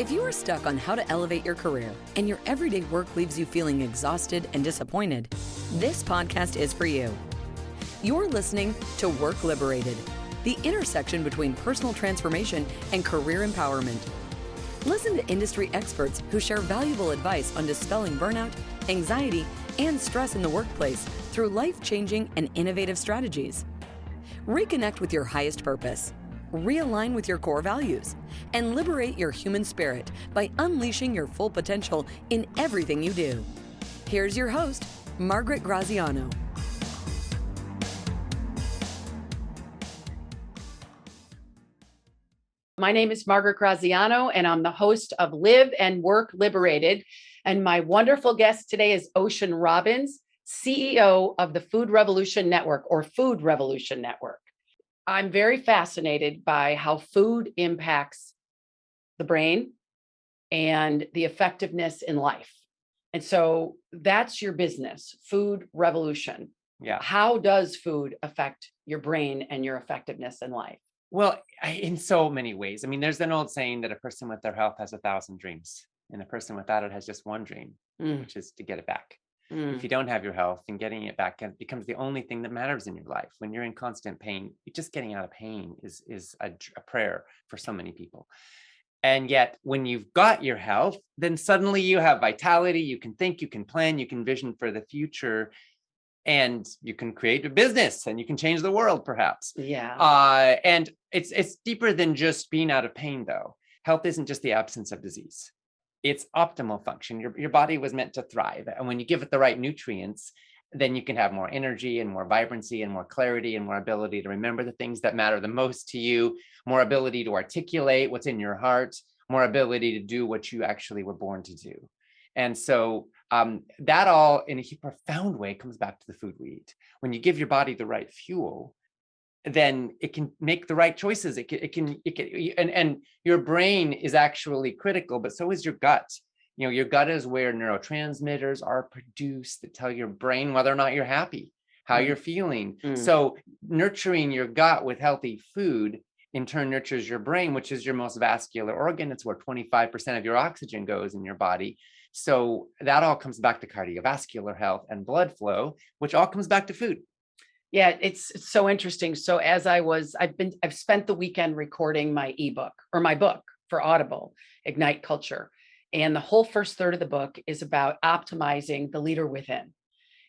If you are stuck on how to elevate your career and your everyday work leaves you feeling exhausted and disappointed, this podcast is for you. You're listening to Work Liberated, the intersection between personal transformation and career empowerment. Listen to industry experts who share valuable advice on dispelling burnout, anxiety, and stress in the workplace through life-changing and innovative strategies. Reconnect with your highest purpose, realign with your core values, and liberate your human spirit by unleashing your full potential in everything you do. Here's your host, Margaret Graziano. My name is Margaret Graziano, and I'm the host of Live and Work Liberated. And my wonderful guest today is Ocean Robbins, CEO of the Food Revolution Network, or Food Revolution Network. I'm very fascinated by how food impacts the brain and the effectiveness in life. And so that's your business, Food Revolution. Yeah. How does food affect your brain and your effectiveness in life? Well, in so many ways. I mean, there's an old saying that a person with their health has 1,000 dreams, and a person without it has just one dream, which is to get it back. If you don't have your health, and getting it back becomes the only thing that matters in your life. When you're in constant pain, just getting out of pain is a prayer for so many people. And yet, when you've got your health, then suddenly you have vitality. You can think, you can plan, you can vision for the future. And you can create a business and you can change the world, perhaps. Yeah. And it's deeper than just being out of pain, though. Health isn't just the absence of disease. It's optimal function. Your body was meant to thrive. And when you give it the right nutrients, then you can have more energy and more vibrancy and more clarity and more ability to remember the things that matter the most to you, more ability to articulate what's in your heart, more ability to do what you actually were born to do. And so that all in a profound way comes back to the food we eat. When you give your body the right fuel, then it can make the right choices. And your brain is actually critical, but so is your gut. You know, your gut is where neurotransmitters are produced that tell your brain whether or not you're happy, how you're feeling. So nurturing your gut with healthy food in turn nurtures your brain, which is your most vascular organ. It's where 25% of your oxygen goes in your body. So that all comes back to cardiovascular health and blood flow, which all comes back to food. Yeah, it's so interesting. So I've spent the weekend recording my ebook or my book for Audible, Ignite Culture. And the whole first third of the book is about optimizing the leader within.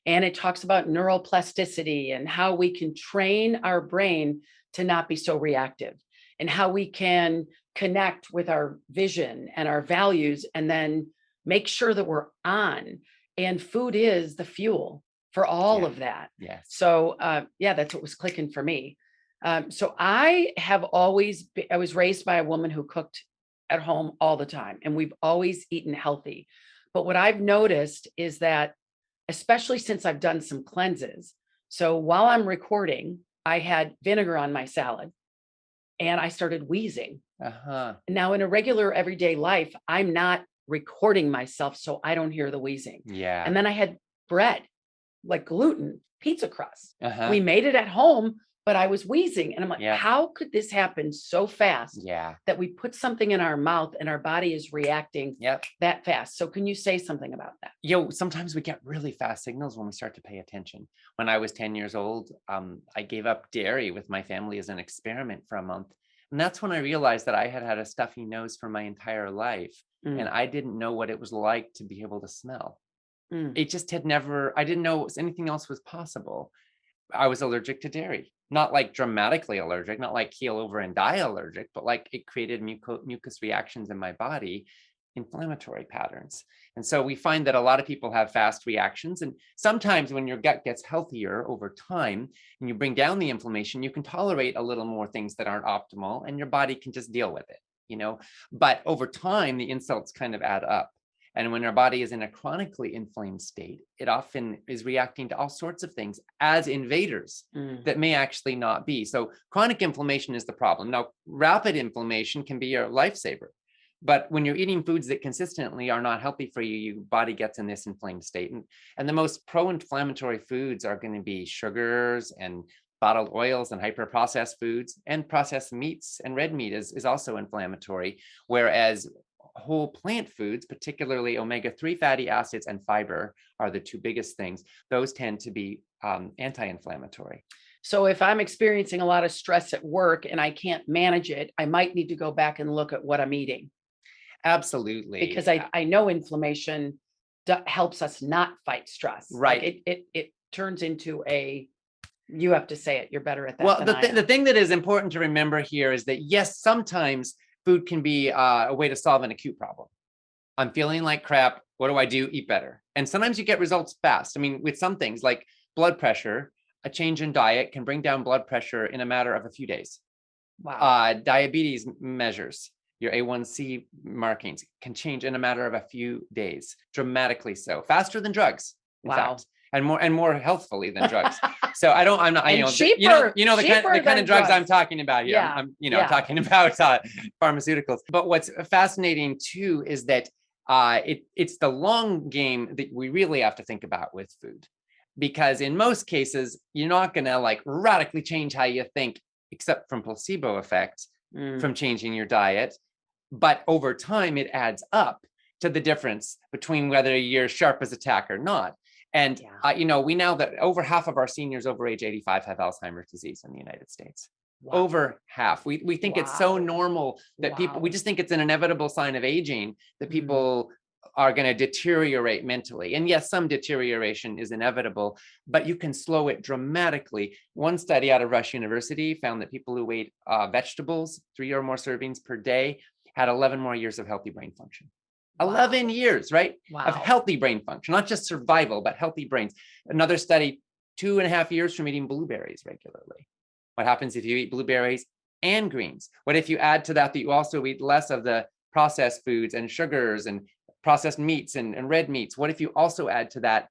And it talks about neuroplasticity and how we can train our brain to not be so reactive, and how we can connect with our vision and our values and then make sure that we're on. And food is the fuel for all of that. Yes. So that's what was clicking for me. So I was raised by a woman who cooked at home all the time, and we've always eaten healthy. But what I've noticed is that, especially since I've done some cleanses, so while I'm recording, I had vinegar on my salad and I started wheezing. Now in a regular everyday life, I'm not recording myself so I don't hear the wheezing. Yeah. And then I had bread, like gluten, pizza crust. We made it at home, but I was wheezing. And I'm like, how could this happen so fast that we put something in our mouth and our body is reacting that fast? So can you say something about that? Sometimes we get really fast signals when we start to pay attention. When I was 10 years old, I gave up dairy with my family as an experiment for a month. And that's when I realized that I had had a stuffy nose for my entire life. And I didn't know what it was like to be able to smell. It just I didn't know anything else was possible. I was allergic to dairy, not like dramatically allergic, not like keel over and die allergic, but like it created mucus reactions in my body, inflammatory patterns. And so we find that a lot of people have fast reactions. And sometimes when your gut gets healthier over time and you bring down the inflammation, you can tolerate a little more things that aren't optimal and your body can just deal with it, But over time, the insults kind of add up. And when our body is in a chronically inflamed state, it often is reacting to all sorts of things as invaders that may actually not be. So chronic inflammation is the problem. Now, rapid inflammation can be your lifesaver. But when you're eating foods that consistently are not healthy for you, your body gets in this inflamed state. And the most pro-inflammatory foods are going to be sugars and bottled oils and hyper-processed foods, and processed meats, and red meat is also inflammatory. Whereas whole plant foods, particularly omega-3 fatty acids and fiber are the two biggest things. Those tend to be anti-inflammatory. So if I'm experiencing a lot of stress at work and I can't manage it, I might need to go back and look at what I'm eating. Absolutely. Because I know inflammation helps us not fight stress. Right. Like it turns into you have to say it. You're better at that. Well, the thing that is important to remember here is that, yes, sometimes food can be a way to solve an acute problem. I'm feeling like crap. What do I do? Eat better. And sometimes you get results fast. I mean, with some things like blood pressure, a change in diet can bring down blood pressure in a matter of a few days. Wow. Diabetes measures, your A1C markings can change in a matter of a few days, dramatically so, faster than drugs, in fact, and more healthfully than drugs. So I'm not, cheaper, the kind of drugs I'm talking about here. Yeah. I'm talking about pharmaceuticals. But what's fascinating too is that it's the long game that we really have to think about with food. Because in most cases, you're not going to like radically change how you think, except from placebo effect from changing your diet. But over time, it adds up to the difference between whether you're sharp as a tack or not. And, we know that over half of our seniors over age 85 have Alzheimer's disease in the United States. Wow. Over half. We think it's so normal that we just think it's an inevitable sign of aging that people are going to deteriorate mentally. And yes, some deterioration is inevitable, but you can slow it dramatically. One study out of Rush University found that people who ate vegetables, 3 or more servings per day, had 11 more years of healthy brain function. Wow. 11 years, right? Wow. Of healthy brain function, not just survival, but healthy brains. Another study, 2.5 years from eating blueberries regularly. What happens if you eat blueberries and greens? What if you add to that you also eat less of the processed foods and sugars and processed meats and red meats? What if you also add to that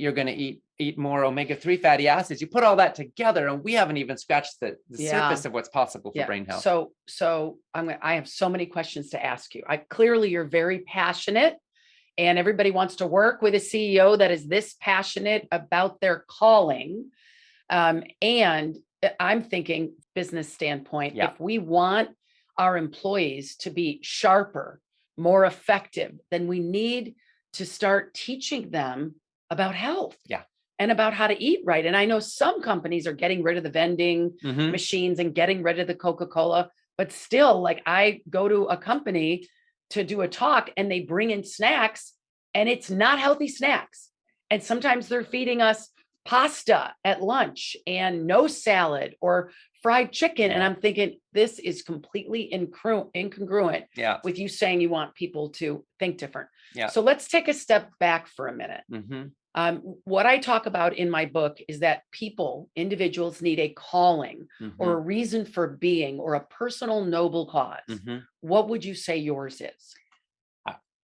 you're going to eat more omega-3 fatty acids? You put all that together, and we haven't even scratched the surface of what's possible for brain health. So I have so many questions to ask you. Clearly you're very passionate, and everybody wants to work with a CEO that is this passionate about their calling. And I'm thinking business standpoint, if we want our employees to be sharper, more effective, then we need to start teaching them about health and about how to eat right. And I know some companies are getting rid of the vending machines and getting rid of the Coca-Cola, but still, like, I go to a company to do a talk and they bring in snacks and it's not healthy snacks. And sometimes they're feeding us pasta at lunch and no salad or fried chicken. And I'm thinking, this is completely incongruent with you saying you want people to think different. So let's take a step back for a minute. What I talk about in my book is that individuals need a calling or a reason for being or a personal noble cause. What would you say yours is?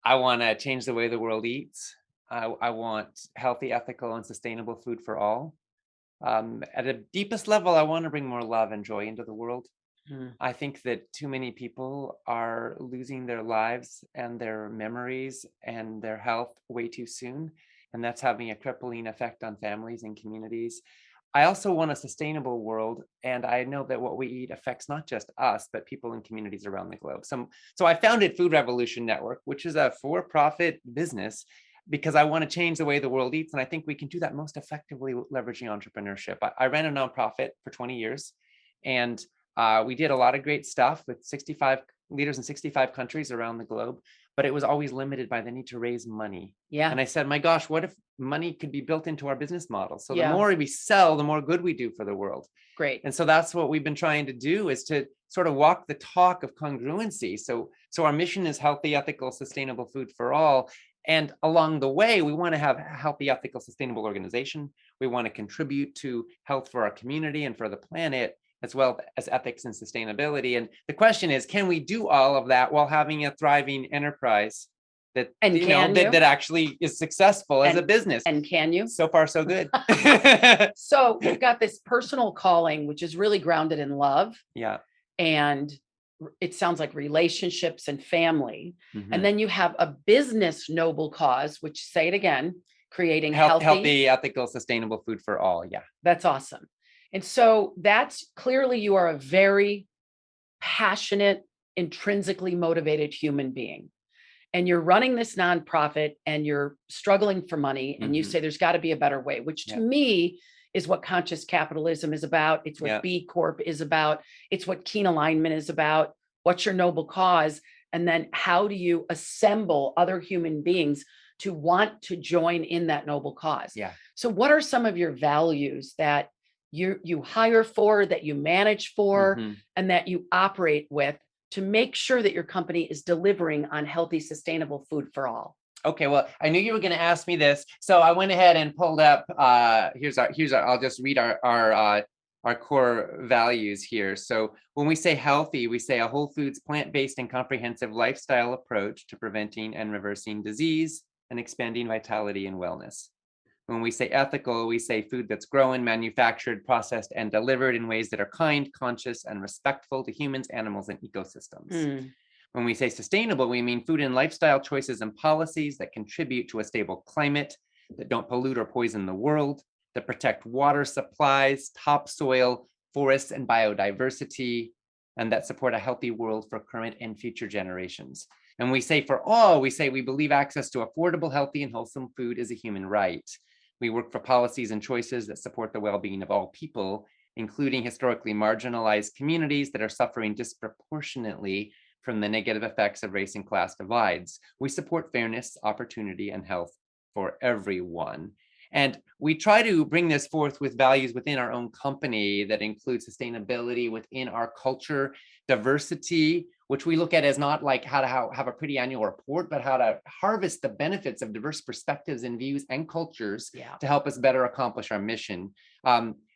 I want to change the way the world eats. I want healthy, ethical, and sustainable food for all. At a deepest level, I want to bring more love and joy into the world. I think that too many people are losing their lives and their memories and their health way too soon. And that's having a crippling effect on families and communities. I also want a sustainable world. And I know that what we eat affects not just us, but people in communities around the globe. So I founded Food Revolution Network, which is a for-profit business, because I want to change the way the world eats. And I think we can do that most effectively leveraging entrepreneurship. I ran a nonprofit for 20 years, and we did a lot of great stuff with 65 leaders in 65 countries around the globe, but it was always limited by the need to raise money. And I said, my gosh, what if money could be built into our business model? So the more we sell, the more good we do for the world. Great. And so that's what we've been trying to do, is to sort of walk the talk of congruency. So our mission is healthy, ethical, sustainable food for all. And along the way, we want to have a healthy, ethical, sustainable organization. We want to contribute to health for our community and for the planet, as well as ethics and sustainability. And the question is, can we do all of that while having a thriving enterprise that that actually is successful as a business? And can you? So far, so good. So you've got this personal calling, which is really grounded in love. And it sounds like relationships and family. And then you have a business noble cause, which, say it again, creating healthy, ethical, sustainable food for all. That's awesome. And so that's clearly, you are a very passionate intrinsically motivated human being and you're running this nonprofit and you're struggling for money and you say there's got to be a better way, which to me is what conscious capitalism is about. It's what B Corp is about. It's what keen alignment is about. What's your noble cause? And then how do you assemble other human beings to want to join in that noble cause? Yeah. So what are some of your values that you hire for, that you manage for, and that you operate with to make sure that your company is delivering on healthy, sustainable food for all? Okay, well, I knew you were going to ask me this, so I went ahead and pulled up. Here's our. I'll just read our core values here. So when we say healthy, we say a whole foods, plant-based, and comprehensive lifestyle approach to preventing and reversing disease and expanding vitality and wellness. When we say ethical, we say food that's grown, manufactured, processed, and delivered in ways that are kind, conscious, and respectful to humans, animals, and ecosystems. When we say sustainable, we mean food and lifestyle choices and policies that contribute to a stable climate, that don't pollute or poison the world, that protect water supplies, topsoil, forests, and biodiversity, and that support a healthy world for current and future generations. And we say for all, we say we believe access to affordable, healthy, and wholesome food is a human right. We work for policies and choices that support the well-being of all people, including historically marginalized communities that are suffering disproportionately from the negative effects of race and class divides. We support fairness, opportunity, and health for everyone. And we try to bring this forth with values within our own company that include sustainability within our culture, diversity, which we look at as not like how to have a pretty annual report, but how to harvest the benefits of diverse perspectives and views and cultures to help us better accomplish our mission.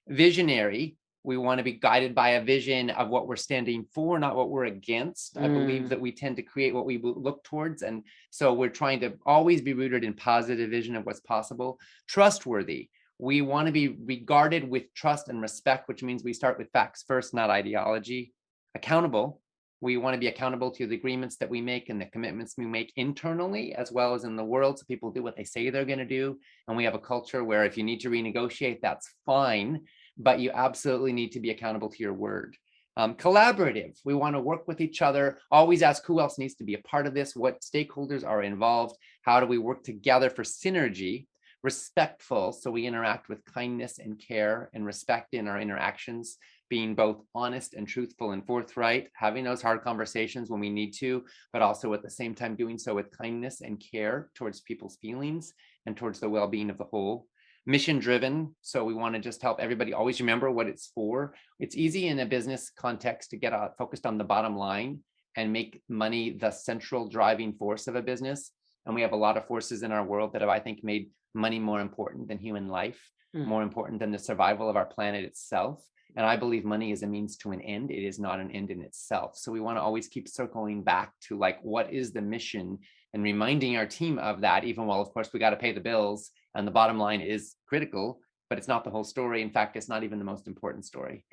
Visionary, we want to be guided by a vision of what we're standing for, not what we're against. I believe that we tend to create what we look towards. And so we're trying to always be rooted in positive vision of what's possible. Trustworthy. We want to be regarded with trust and respect, which means we start with facts first, not ideology. Accountable. We want to be accountable to the agreements that we make and the commitments we make internally, as well as in the world. So people do what they say they're going to do. And we have a culture where if you need to renegotiate, that's fine, but you absolutely need to be accountable to your word. Collaborative. We want to work with each other, always ask who else needs to be a part of this, what stakeholders are involved, how do we work together for synergy. Respectful. So we interact with kindness and care and respect in our interactions, being both honest and truthful and forthright, having those hard conversations when we need to, but also at the same time doing so with kindness and care towards people's feelings and towards the well-being of the whole. Mission driven. So we want to just help everybody always remember what it's for. It's easy in a business context to get focused on the bottom line and make money the central driving force of a business. And we have a lot of forces in our world that have, I think, made money more important than human life, more important than the survival of our planet itself. And I believe money is a means to an end. It is not an end in itself. So we want to always keep circling back to like, what is the mission, and reminding our team of that, even while, of course, we got to pay the bills and the bottom line is critical, but it's not the whole story. In fact, it's not even the most important story.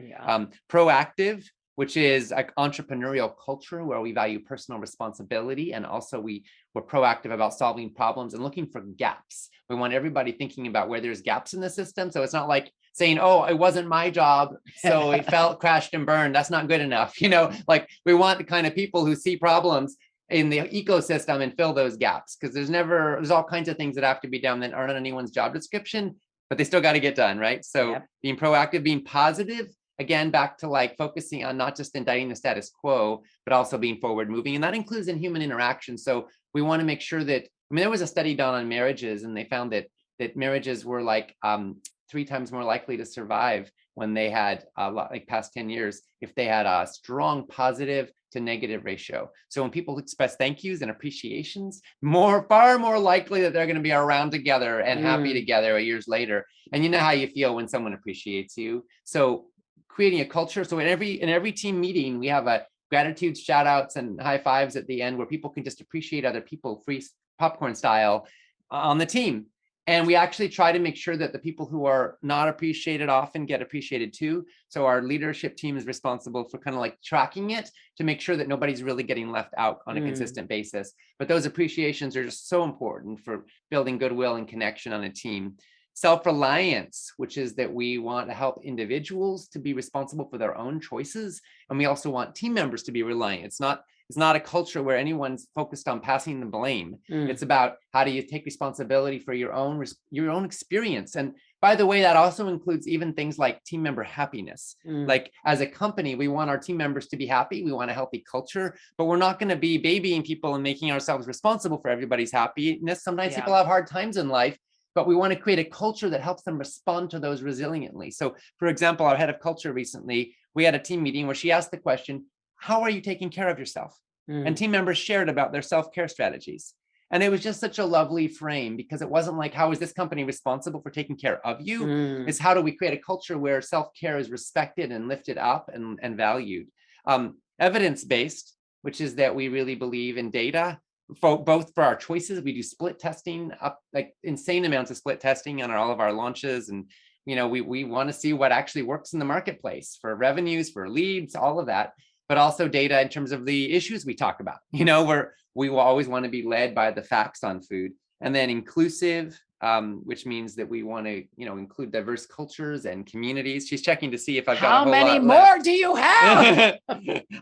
Proactive, which is like entrepreneurial culture where we value personal responsibility. And also we're proactive about solving problems and looking for gaps. We want everybody thinking about where there's gaps in the system. So it's not like saying, oh, it wasn't my job, so it crashed and burned. That's not good enough. You know, like we want the kind of people who see problems in the ecosystem and fill those gaps, because there's all kinds of things that have to be done that aren't on anyone's job description, but they still got to get done, right? So being proactive, being positive, again, back to like focusing on not just indicting the status quo, but also being forward moving. And that includes in human interaction. So we want to make sure that, I mean, there was a study done on marriages, and they found that marriages were like 3 times more likely to survive when they had like past 10 years, if they had a strong positive to negative ratio. So when people express thank yous and appreciations, far more likely that they're going to be around together and happy together years later. And you know how you feel when someone appreciates you. So creating a culture. So in every team meeting, we have a gratitude, shout outs, and high fives at the end where people can just appreciate other people, free popcorn style on the team. And we actually try to make sure that the people who are not appreciated often get appreciated too. So our leadership team is responsible for kind of like tracking it to make sure that nobody's really getting left out on a consistent basis. But those appreciations are just so important for building goodwill and connection on a team. Self-reliance, which is that we want to help individuals to be responsible for their own choices. And we also want team members to be reliant. It's not It's not a culture where anyone's focused on passing the blame. Mm. It's about how do you take responsibility for your own experience. And by the way, that also includes even things like team member happiness. Like as a company, we want our team members to be happy. We want a healthy culture, but we're not going to be babying people and making ourselves responsible for everybody's happiness. Sometimes people have hard times in life, but we want to create a culture that helps them respond to those resiliently. So for example, our head of culture recently, we had a team meeting where she asked the question, how are you taking care of yourself? And team members shared about their self-care strategies. And it was just such a lovely frame, because it wasn't like, how is this company responsible for taking care of you? It's how do we create a culture where self-care is respected and lifted up and valued? Evidence-based, which is that we really believe in data, both for our choices. We do split testing, up like insane amounts of split testing on all of our launches. And we want to see what actually works in the marketplace for revenues, for leads, all of that, but also data in terms of the issues we talk about, where we will always want to be led by the facts on food. And then inclusive, which means that we want to, include diverse cultures and communities. She's checking to see if I've got a whole lot left. How many more do you have?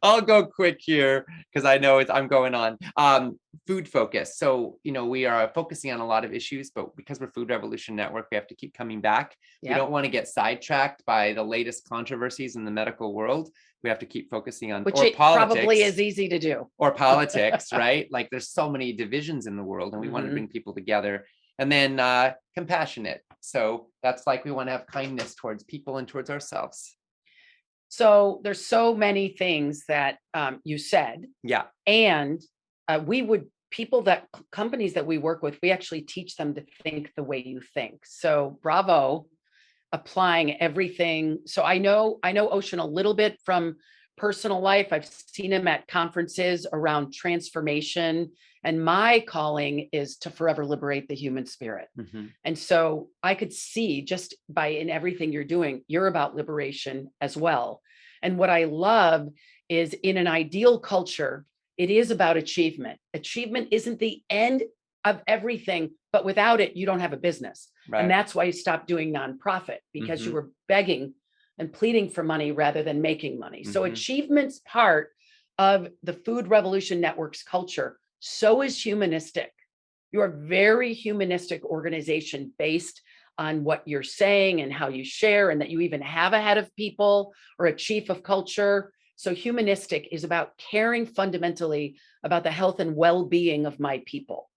I'll go quick here because I know I'm going on. Food focus. So, we are focusing on a lot of issues, but because we're Food Revolution Network, we have to keep coming back. Yep. We don't want to get sidetracked by the latest controversies in the medical world. We have to keep focusing on which it politics, probably is easy to do. Or politics, right? Like there's so many divisions in the world, and we want to bring people together. And then compassionate. So that's like we want to have kindness towards people and towards ourselves. So there's so many things that you said. Yeah. And companies that we work with, we actually teach them to think the way you think. So bravo, applying everything. So I know Ocean a little bit from personal life. I've seen him at conferences around transformation, and my calling is to forever liberate the human spirit. And so I could see just in everything you're doing, you're about liberation as well. And what I love is, in an ideal culture, it is about achievement. Achievement isn't the end of everything, but without it, you don't have a business. Right. And that's why you stopped doing nonprofit, because you were begging and pleading for money rather than making money. So achievement's part of the Food Revolution Network's culture. So is humanistic. You're a very humanistic organization based on what you're saying and how you share, and that you even have a head of people or a chief of culture. So humanistic is about caring fundamentally about the health and well-being of my people.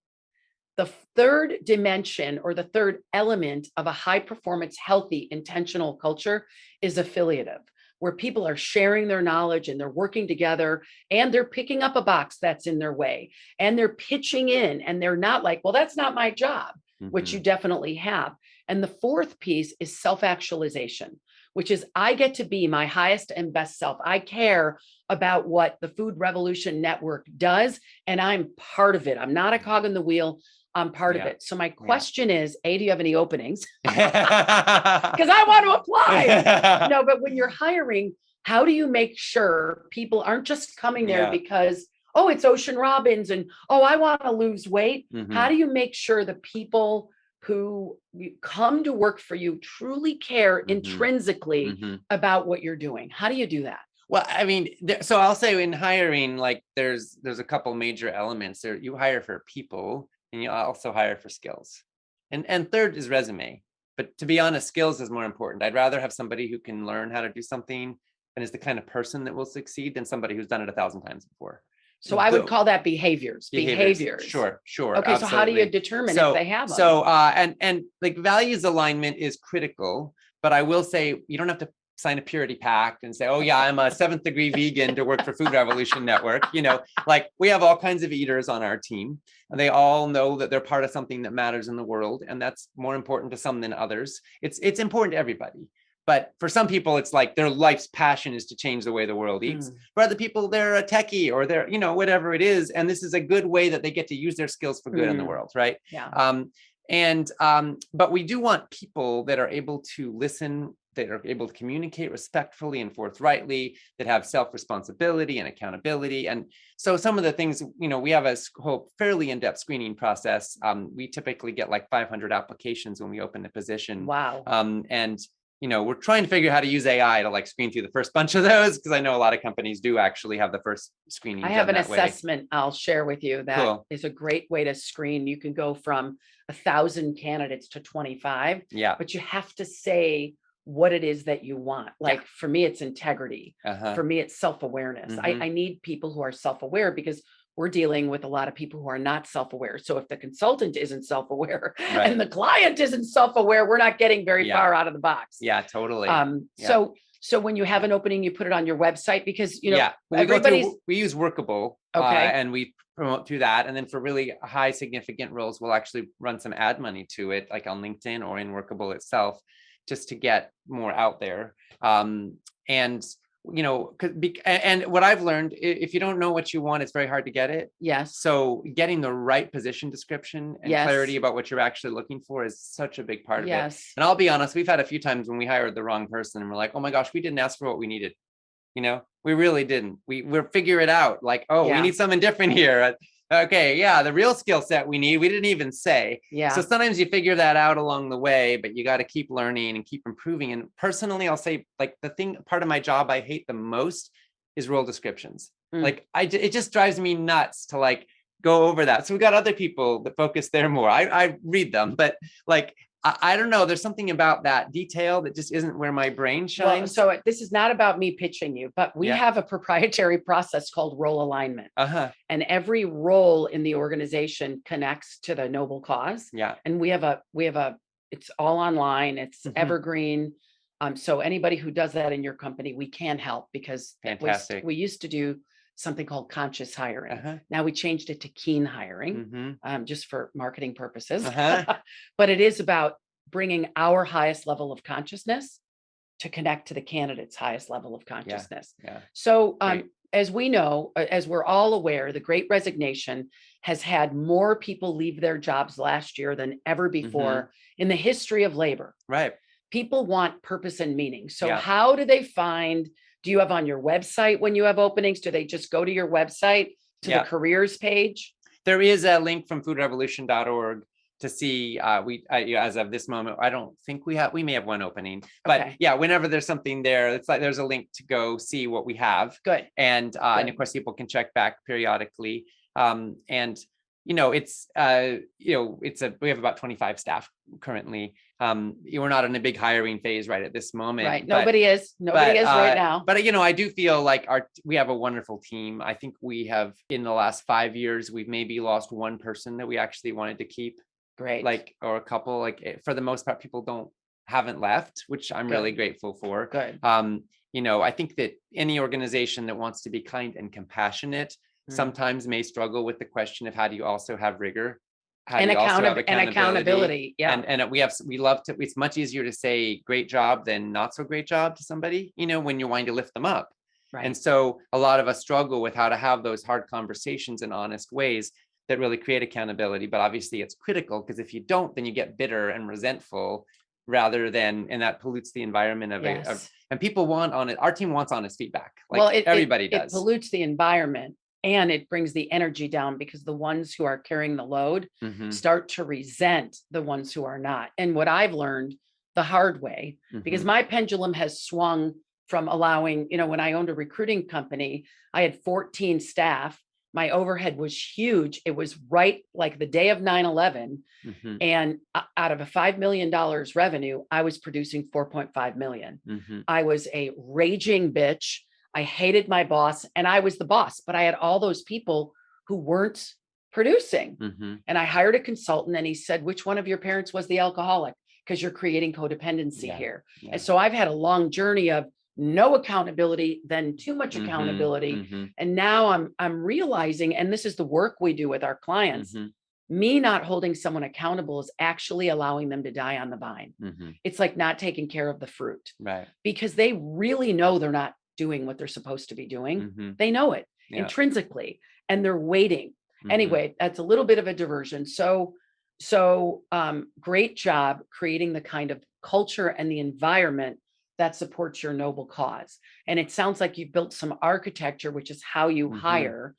The third dimension, or the third element of a high performance, healthy, intentional culture is affiliative, where people are sharing their knowledge and they're working together, and they're picking up a box that's in their way, and they're pitching in, and they're not like, well, that's not my job, which you definitely have. And the fourth piece is self-actualization, which is I get to be my highest and best self. I care about what the Food Revolution Network does, and I'm part of it. I'm not a cog in the wheel. I'm part of it. So my question is, do you have any openings? Because I want to apply. No, but when you're hiring, how do you make sure people aren't just coming there because, oh, it's Ocean Robbins and, oh, I want to lose weight? How do you make sure the people who come to work for you truly care intrinsically about what you're doing? How do you do that? Well, I mean, so I'll say in hiring, like there's a couple major elements there. You hire for people, and you also hire for skills. And third is resume. But to be honest, skills is more important. I'd rather have somebody who can learn how to do something and is the kind of person that will succeed than somebody who's done it 1,000 times before. So I would call that behaviors. Sure. Okay, absolutely. So how do you determine if they have them? So and like values alignment is critical, but I will say you don't have to sign a purity pact and say, oh yeah, I'm a 7th degree vegan to work for Food Revolution Network. Like we have all kinds of eaters on our team, and they all know that they're part of something that matters in the world, and that's more important to some than others. It's important to everybody. But for some people, it's like their life's passion is to change the way the world eats. For other people, they're a techie or they're, whatever it is. And this is a good way that they get to use their skills for good in the world, right? Yeah. But we do want people that are able to listen, that are able to communicate respectfully and forthrightly, that have self-responsibility and accountability. And so some of the things, we have a whole fairly in-depth screening process. We typically get like 500 applications when we open the position. Wow. And we're trying to figure out how to use AI to like screen through the first bunch of those, because I know a lot of companies do actually have the first screening. I have an that way. assessment I'll share with you that Cool. is a great way to screen. You can go from 1,000 candidates to 25, Yeah. but you have to say what it is that you want. Like for me, it's integrity. For me, it's self-awareness. Mhm. I need people who are self-aware, because we're dealing with a lot of people who are not self-aware. So if the consultant isn't self-aware Right. and the client isn't self-aware, we're not getting very Yeah. far out of the box. Yeah, totally. Yeah. So when you have an opening, you put it on your website, because we use Workable, okay, and we promote through that. And then for really high significant roles, we'll actually run some ad money to it, like on LinkedIn or in Workable itself, just to get more out there. And what I've learned, if you don't know what you want, it's very hard to get it. Yes. So getting the right position description and clarity about what you're actually looking for is such a big part of it. And I'll be honest, we've had a few times when we hired the wrong person and we're like, oh my gosh, we didn't ask for what we needed. We really didn't. We'll figure it out. Like, we need something different here. Okay, yeah, the real skill set we need, we didn't even say. Yeah. So sometimes you figure that out along the way, but you got to keep learning and keep improving. And personally, I'll say, like, part of my job I hate the most is role descriptions. Like, it just drives me nuts to like go over that. So we got other people that focus there more. I read them, but like, I don't know. There's something about that detail that just isn't where my brain shines. Well, so this is not about me pitching you, but we have a proprietary process called role alignment. And every role in the organization connects to the noble cause. Yeah. And we have it's all online. It's evergreen. So anybody who does that in your company, we can help, because fantastic. We used to do something called conscious hiring. Now we changed it to keen hiring, just for marketing purposes. But it is about bringing our highest level of consciousness to connect to the candidate's highest level of consciousness. So as we know, as we're all aware, the Great Resignation has had more people leave their jobs last year than ever before in the history of labor. Right. People want purpose and meaning. So how do they find? Do you have on your website when you have openings? Do they just go to your website to the careers page? There is a link from foodrevolution.org to see. As of this moment, I don't think we may have one opening, but whenever there's something there, it's like there's a link to go see what we have. Good. And of course, people can check back periodically. We have about 25 staff currently. We're not in a big hiring phase right at this moment. Right. Nobody is right now. But I do feel like we have a wonderful team. I think we have, in the last 5 years, we've maybe lost one person that we actually wanted to keep. Great. Or a couple. For the most part, people haven't left, which I'm really grateful for. Good. I think that any organization that wants to be kind and compassionate sometimes may struggle with the question of how do you also have rigor and accountability. Yeah. And we love to, it's much easier to say great job than not so great job to somebody, when you're wanting to lift them up. Right. And so a lot of us struggle with how to have those hard conversations in honest ways that really create accountability. But obviously it's critical, because if you don't, then you get bitter and resentful and that pollutes the environment and people want our team wants honest feedback. Everybody does. It pollutes the environment. And it brings the energy down, because the ones who are carrying the load start to resent the ones who are not. And what I've learned the hard way, because my pendulum has swung from allowing, when I owned a recruiting company, I had 14 staff. My overhead was huge. It was right like the day of 9/11. And out of a $5 million revenue, I was producing 4.5 million. I was a raging bitch. I hated my boss, and I was the boss, but I had all those people who weren't producing. And I hired a consultant, and he said, which one of your parents was the alcoholic? Because you're creating codependency here. And so I've had a long journey of no accountability, then too much accountability. And now I'm realizing, and this is the work we do with our clients, me not holding someone accountable is actually allowing them to die on the vine. It's like not taking care of the fruit, right? Because they really know they're not doing what they're supposed to be doing. They know it intrinsically, and they're waiting. Anyway, that's a little bit of a diversion. So great job creating the kind of culture and the environment that supports your noble cause. And it sounds like you've built some architecture, which is how you hire.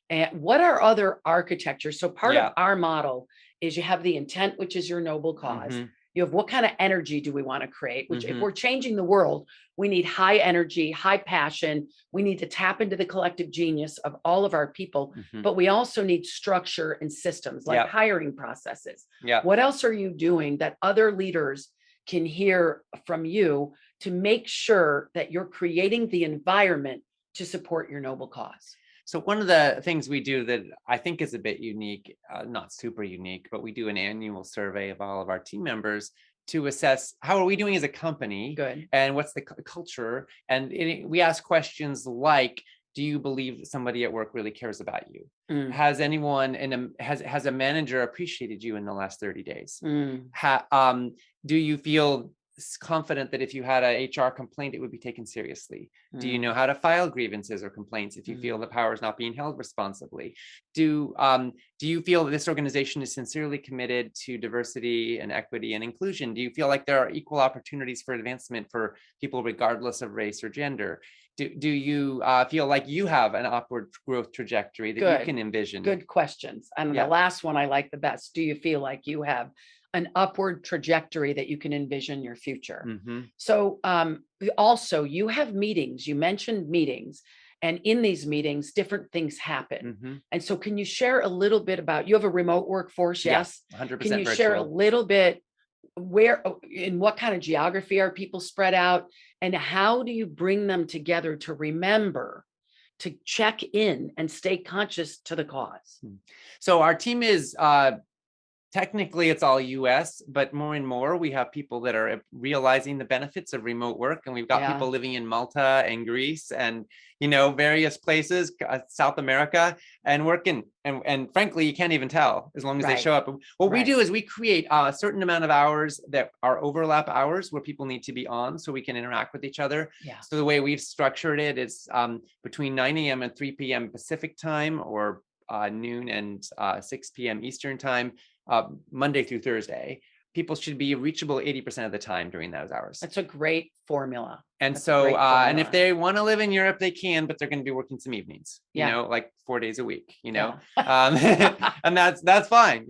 And what are other architectures? So part of our model is you have the intent, which is your noble cause. You have what kind of energy do we want to create? Which if Mhm. we're changing the world, we need high energy, high passion. We need to tap into the collective genius of all of our people, Mhm. but we also need structure and systems like Yep. hiring processes. Yeah. What else are you doing that other leaders can hear from you to make sure that you're creating the environment to support your noble cause? So one of the things we do that I think is a bit unique, not super unique, but we do an annual survey of all of our team members to assess how are we doing as a company Good. and what's the culture. And we ask questions like, do you believe that somebody at work really cares about you? Mm, Has anyone has a manager appreciated you in the last 30 days? mm, Do you feel confident that if you had a HR complaint, it would be taken seriously? Do you know mm, how to file grievances or complaints if you feel mm. the power is not being held responsibly? Do you feel that this organization is sincerely committed to diversity and equity and inclusion? Do you feel like there are equal opportunities for advancement for people regardless of race or gender? Do you feel like you have an upward growth trajectory that you Good. can envision? Good questions. And the Yeah. last one I like the best. Do you feel like you have an upward trajectory that you can envision your future? Mm-hmm. So also you have meetings, you mentioned meetings, and in these meetings, different things happen. Mm-hmm. And so can you share a little bit about, you have a remote workforce? Yes. 100% Can you virtual. share a little bit where, in what kind of geography are people spread out? And how do you bring them together to remember to check in and stay conscious to the cause? So our team is technically it's all US, but more and more we have people that are realizing the benefits of remote work. And we've got Yeah. people living in Malta and Greece and, various places, South America, and working. And frankly, you can't even tell as long as they Right. show up. What we Right. do is we create a certain amount of hours that are overlap hours where people need to be on so we can interact with each other. Yeah. So the way we've structured it is between 9 a.m. and 3 p.m. Pacific time, or noon and 6 p.m. Eastern time, Monday through Thursday. People should be reachable 80% of the time during those hours. That's a great formula. And That's a so, great and if formula. they want to live in Europe, they can, but they're going to be working some evenings, Yeah. like 4 days a week, Yeah. and that's fine,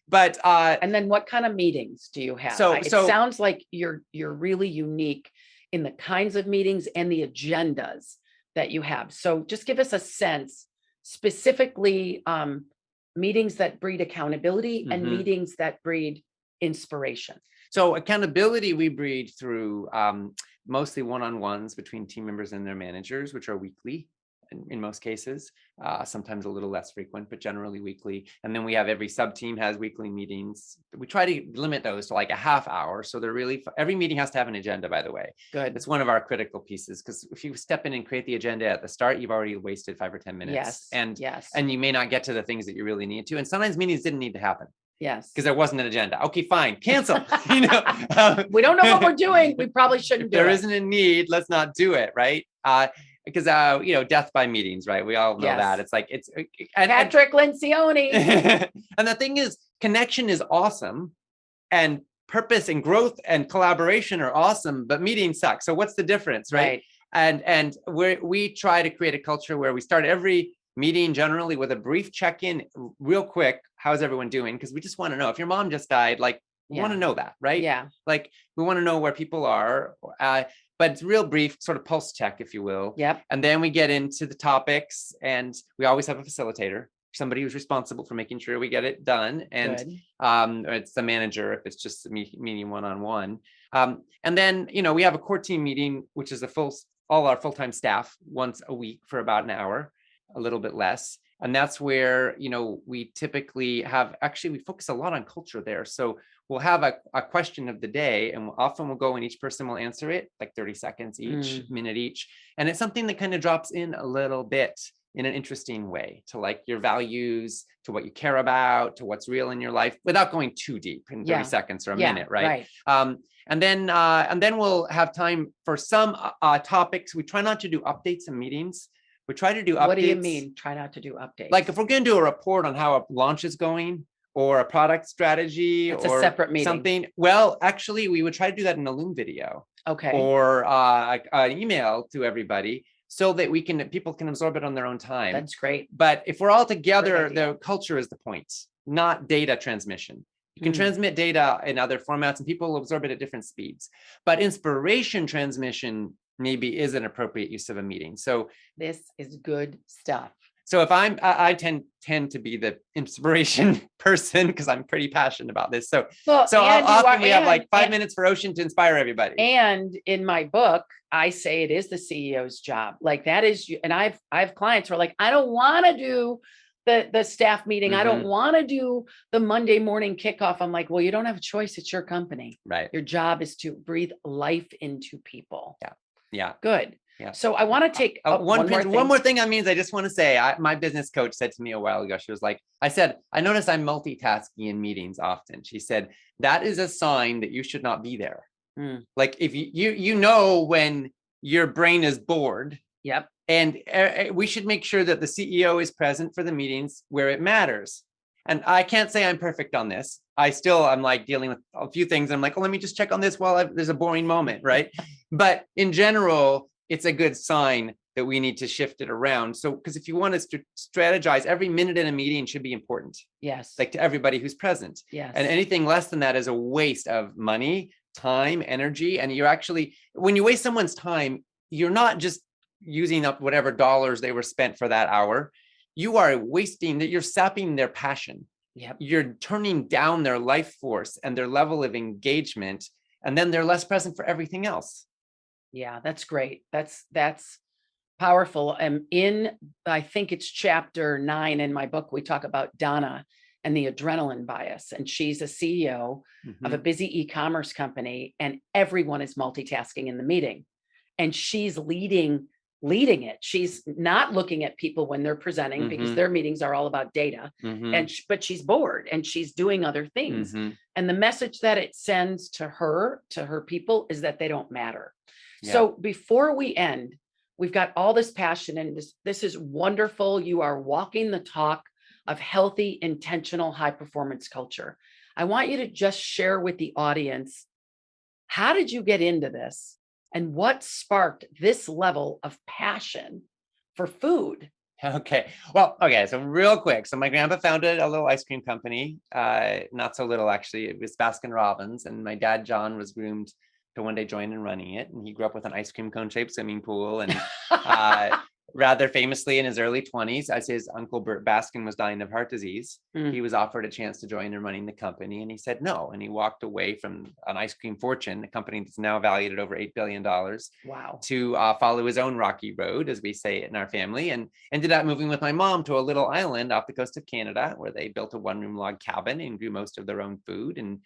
but, And then what kind of meetings do you have? So- It so- sounds like you're really unique in the kinds of meetings and the agendas that you have. So just give us a sense, specifically, meetings that breed accountability and Mhm. meetings that breed inspiration. So accountability we breed through mostly one-on-ones between team members and their managers, which are weekly in most cases, sometimes a little less frequent, but generally weekly. And then we have every sub-team has weekly meetings. We try to limit those to like a half hour. So they're really, every meeting has to have an agenda, by the way. Good. It's one of our critical pieces, because if you step in and create the agenda at the start, you've already wasted 5 or 10 minutes. Yes. And yes. you may not get to the things that you really need to. And sometimes meetings didn't need to happen yes. because there wasn't an agenda. Okay, fine, cancel. We don't know what we're doing. We probably shouldn't if do there it. isn't a need, let's not do it, right? Because death by meetings, right? We all know Yes. that. It's like Patrick Lencioni. and the thing is, connection is awesome, and purpose and growth and collaboration are awesome, but meetings suck. So what's the difference, right? And we try to create a culture where we start every meeting generally with a brief check-in, real quick. How's everyone doing? Because we just want to know. If your mom just died, we want to know that, right? Yeah. We want to know where people are. But it's real brief, sort of pulse check, if you will. Yep. And then we get into the topics, and we always have a facilitator, somebody who's responsible for making sure we get it done. And it's the manager if it's just a meeting one-on-one. And then, we have a core team meeting, which is all our full-time staff once a week for about an hour, a little bit less. And that's where, we typically we focus a lot on culture there. So we'll have a question of the day, and often we'll go and each person will answer it like 30 seconds each, minute each. And it's something that kind of drops in a little bit in an interesting way to your values, to what you care about, to what's real in your life, without going too deep in 30 seconds or a minute, right? And then we'll have time for some topics. We try not to do updates in meetings. We try to do updates. What do you mean? Try not to do updates. Like if we're going to do a report on how a launch is going, or a product strategy, it's or a separate meeting. Something. Well, actually, we would try to do that in a Loom video. Okay. Or an email to everybody, so that people can absorb it on their own time. That's great. But if we're all together, the culture is the point, not data transmission. You can transmit data in other formats and people will absorb it at different speeds. But inspiration transmission maybe is an appropriate use of a meeting. So this is good stuff. So if I tend to be the inspiration person because I'm pretty passionate about this. So often we have like 5 minutes for Ocean to inspire everybody. And in my book, I say it is the CEO's job. Like that is, and I have clients who are like, I don't want to do the staff meeting. I don't want to do the Monday morning kickoff. I'm like, well, you don't have a choice. It's your company. Right. Your job is to breathe life into people. Yeah. Yeah. Good. Yeah. So I want to take one more thing on means. I just want to say, my business coach said to me a while ago, she was like, I notice I'm multitasking in meetings often. She said, that is a sign that you should not be there. Like if you know when your brain is bored. Yep. And we should make sure that the CEO is present for the meetings where it matters. And I can't say I'm perfect on this. I'm like dealing with a few things. And I'm like, oh, let me just check on this while there's a boring moment, right? But in general, it's a good sign that we need to shift it around. So, because if you want to strategize, every minute in a meeting should be important. Yes. Like to everybody who's present. Yes. And anything less than that is a waste of money, time, energy. And you're actually, when you waste someone's time, you're not just using up whatever dollars they were spent for that hour. You are wasting that. You're sapping their passion. Yep. You're turning down their life force and their level of engagement. And then they're less present for everything else. Yeah, that's great. That's powerful. I think it's chapter 9 in my book, we talk about Donna and the adrenaline bias. And she's a CEO of a busy e-commerce company, and everyone is multitasking in the meeting. And she's leading it. She's not looking at people when they're presenting because their meetings are all about data. But she's bored and she's doing other things. And the message that it sends to her people is that they don't matter. Yeah. So before we end, we've got all this passion, and this is wonderful. You are walking the talk of healthy, intentional, high performance culture. I want you to just share with the audience, how did you get into this? And what sparked this level of passion for food? Okay. Well, okay. So real quick. So my grandpa founded a little ice cream company. Not so little, actually. It was Baskin Robbins. And my dad, John, was groomed to one day join in running it. And he grew up with an ice cream cone shaped swimming pool. And rather famously in his early 20s, as his uncle Bert Baskin was dying of heart disease, he was offered a chance to join in running the company. And he said no. And he walked away from an ice cream fortune, a company that's now valued at over $8 billion. Wow. To follow his own rocky road, as we say in our family, and ended up moving with my mom to a little island off the coast of Canada, where they built a one-room log cabin and grew most of their own food and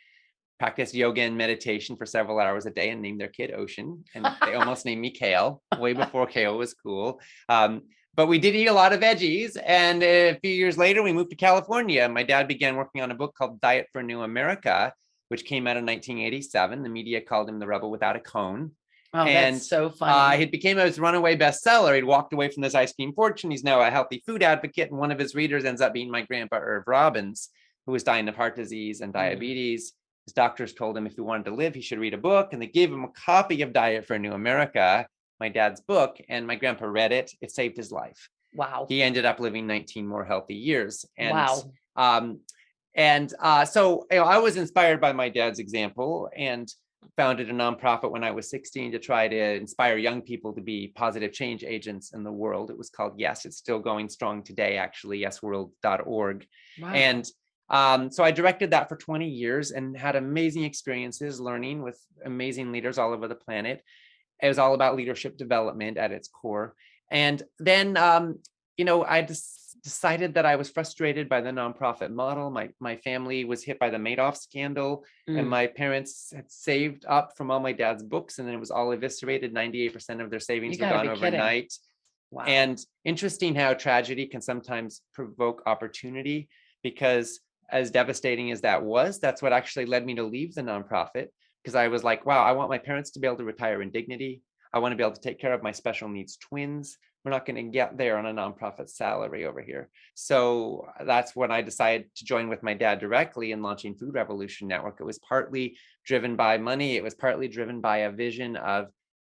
practiced yoga and meditation for several hours a day and named their kid Ocean. And they almost named me Kale, way before Kale was cool. But we did eat a lot of veggies. And a few years later, we moved to California. My dad began working on a book called Diet for a New America, which came out in 1987. The media called him the rebel without a cone. Oh, and that's so funny. He became his runaway bestseller. He'd walked away from this ice cream fortune. He's now a healthy food advocate. And one of his readers ends up being my grandpa, Irv Robbins, who was dying of heart disease and diabetes. His doctors told him if he wanted to live, he should read a book. And they gave him a copy of Diet for a New America, my dad's book. And my grandpa read it. It saved his life. Wow. He ended up living 19 more healthy years. And, wow. So I was inspired by my dad's example and founded a nonprofit when I was 16 to try to inspire young people to be positive change agents in the world. It was called Yes. It's still going strong today, actually, yesworld.org. Wow. And so I directed that for 20 years and had amazing experiences learning with amazing leaders all over the planet. It was all about leadership development at its core. And then, I decided that I was frustrated by the nonprofit model. My family was hit by the Madoff scandal, and my parents had saved up from all my dad's books, and then it was all eviscerated. 98% of their savings were gone overnight. Wow. And interesting how tragedy can sometimes provoke opportunity, because as devastating as that was, that's what actually led me to leave the nonprofit, because I was like, wow, I want my parents to be able to retire in dignity. I want to be able to take care of my special needs twins. We're not going to get there on a nonprofit salary over here. So that's when I decided to join with my dad directly in launching Food Revolution Network. It was partly driven by money. It was partly driven by a vision of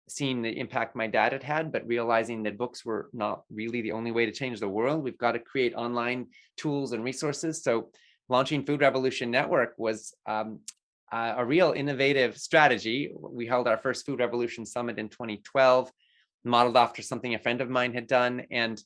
seeing the impact my dad had, but realizing that books were not really the only way to change the world. We've got to create online tools and resources. So launching Food Revolution Network was a real innovative strategy. We held our first Food Revolution Summit in 2012, modeled after something a friend of mine had done. And,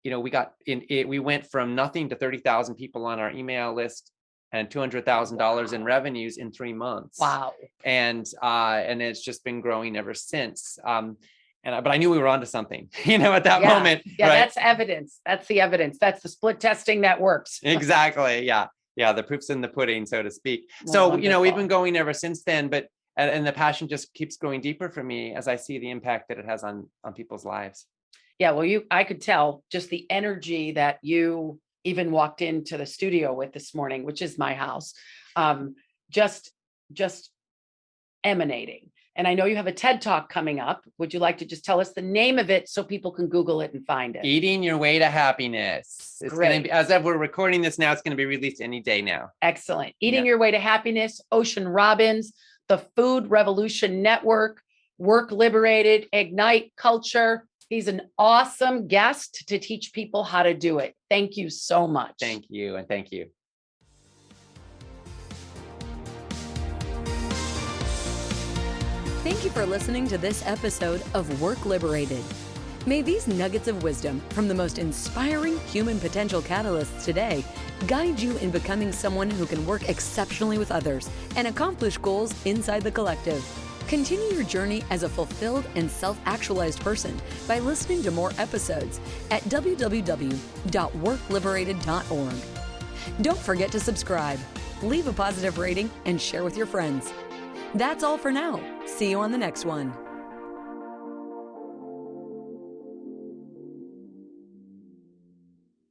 we went from nothing to 30,000 people on our email list and $200,000 in revenues in 3 months. Wow. And it's just been growing ever since. But I knew we were onto something, at that moment. Yeah, right? That's evidence. That's the evidence. That's the split testing that works. Exactly. Yeah. The proof's in the pudding, so to speak. Well, so, we've been going ever since then, and the passion just keeps growing deeper for me as I see the impact that it has on people's lives. Yeah. Well, I could tell just the energy that you even walked into the studio with this morning, which is my house, just emanating. And I know you have a TED Talk coming up. Would you like to just tell us the name of it so people can Google it and find it? Eating Your Way to Happiness. It's going to be, as we're recording this now, it's going to be released any day now. Excellent. Eating Your Way to Happiness, Ocean Robbins, the Food Revolution Network, Work Liberated, Ignite Culture. He's an awesome guest to teach people how to do it. Thank you so much. Thank you. And thank you. Thank you for listening to this episode of Work Liberated. May these nuggets of wisdom from the most inspiring human potential catalysts today guide you in becoming someone who can work exceptionally with others and accomplish goals inside the collective. Continue your journey as a fulfilled and self-actualized person by listening to more episodes at www.workliberated.org. Don't forget to subscribe, leave a positive rating, and share with your friends. That's all for now. See you on the next one.